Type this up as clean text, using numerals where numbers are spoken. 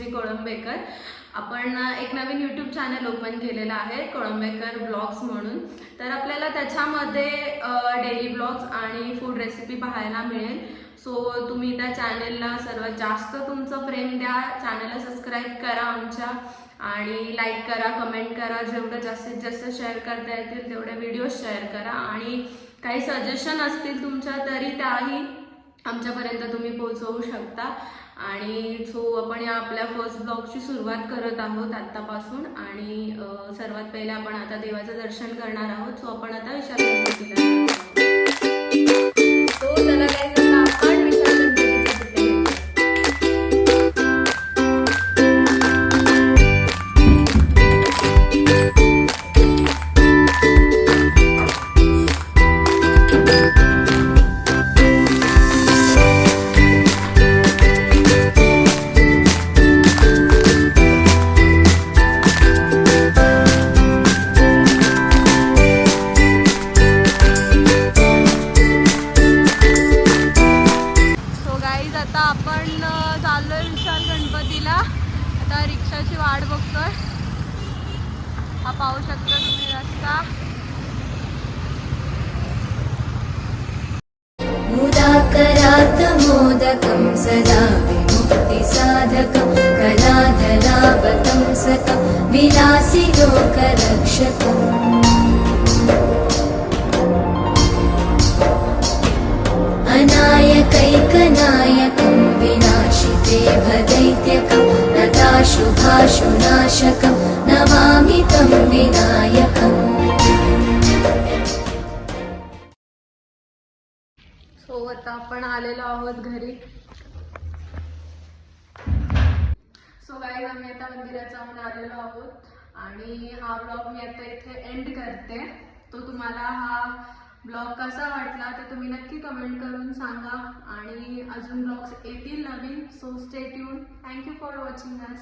मी कोळंबेकर. आपण एक नवीन YouTube channel open केलेला आहे कोळंबेकर ब्लॉग्स म्हणून. तर आपल्याला त्याच्यामध्ये डेली ब्लॉग्स आणि फूड रेसिपी पाहायला मिळेल. सो तुम्ही त्या चॅनलला सर्वात जास्त तुमचं प्रेम द्या, चॅनलला सबस्क्राईब करा आमच्या आणि लाईक करा, कमेंट करा. जेवढं जास्तीत जास्त शेअर करता येतील तेवढे व्हिडिओ शेअर करा आणि काही सजेशन असतील तुमच्या तरी त्याही आमच्यापर्यंत तुम्ही पोहोचवू शकता. आणि सो आपण या आपल्या फर्स्ट ब्लॉगची सुरुवात करत आहोत आत्तापासून. आणि सर्वात पहिले आपण आता देवाचं दर्शन करणार आहोत. सो आपण आता विशाल गणपतीला तो चला काय आपण विशाल वाट बघतोय. हा पाहू शकता तुम्ही रस्ता. मुदाकरात् मोदकं सदा विमुक्ति साधकं कलाधरावतं सकं विलासि लोकरक्षकम् अनायकैकनायकं विनाशिते भदैत्यकं नताशुभाशुनाशकं नमामि तं विनायकम्. सो आता आपण आलेलो आहोत घरी. सो गाईज आम्ही आता मंदिरात जाऊन आलेलो आहोत आणि हा ब्लॉग मी आता इथे एंड करते. तो तुम्हाला हा ब्लॉग कसा वाटला ते तुम्ही नक्की कमेंट करून सांगा आणि अजून ब्लॉग्स येतील नवीन. So stay tune. Thank you for watching us.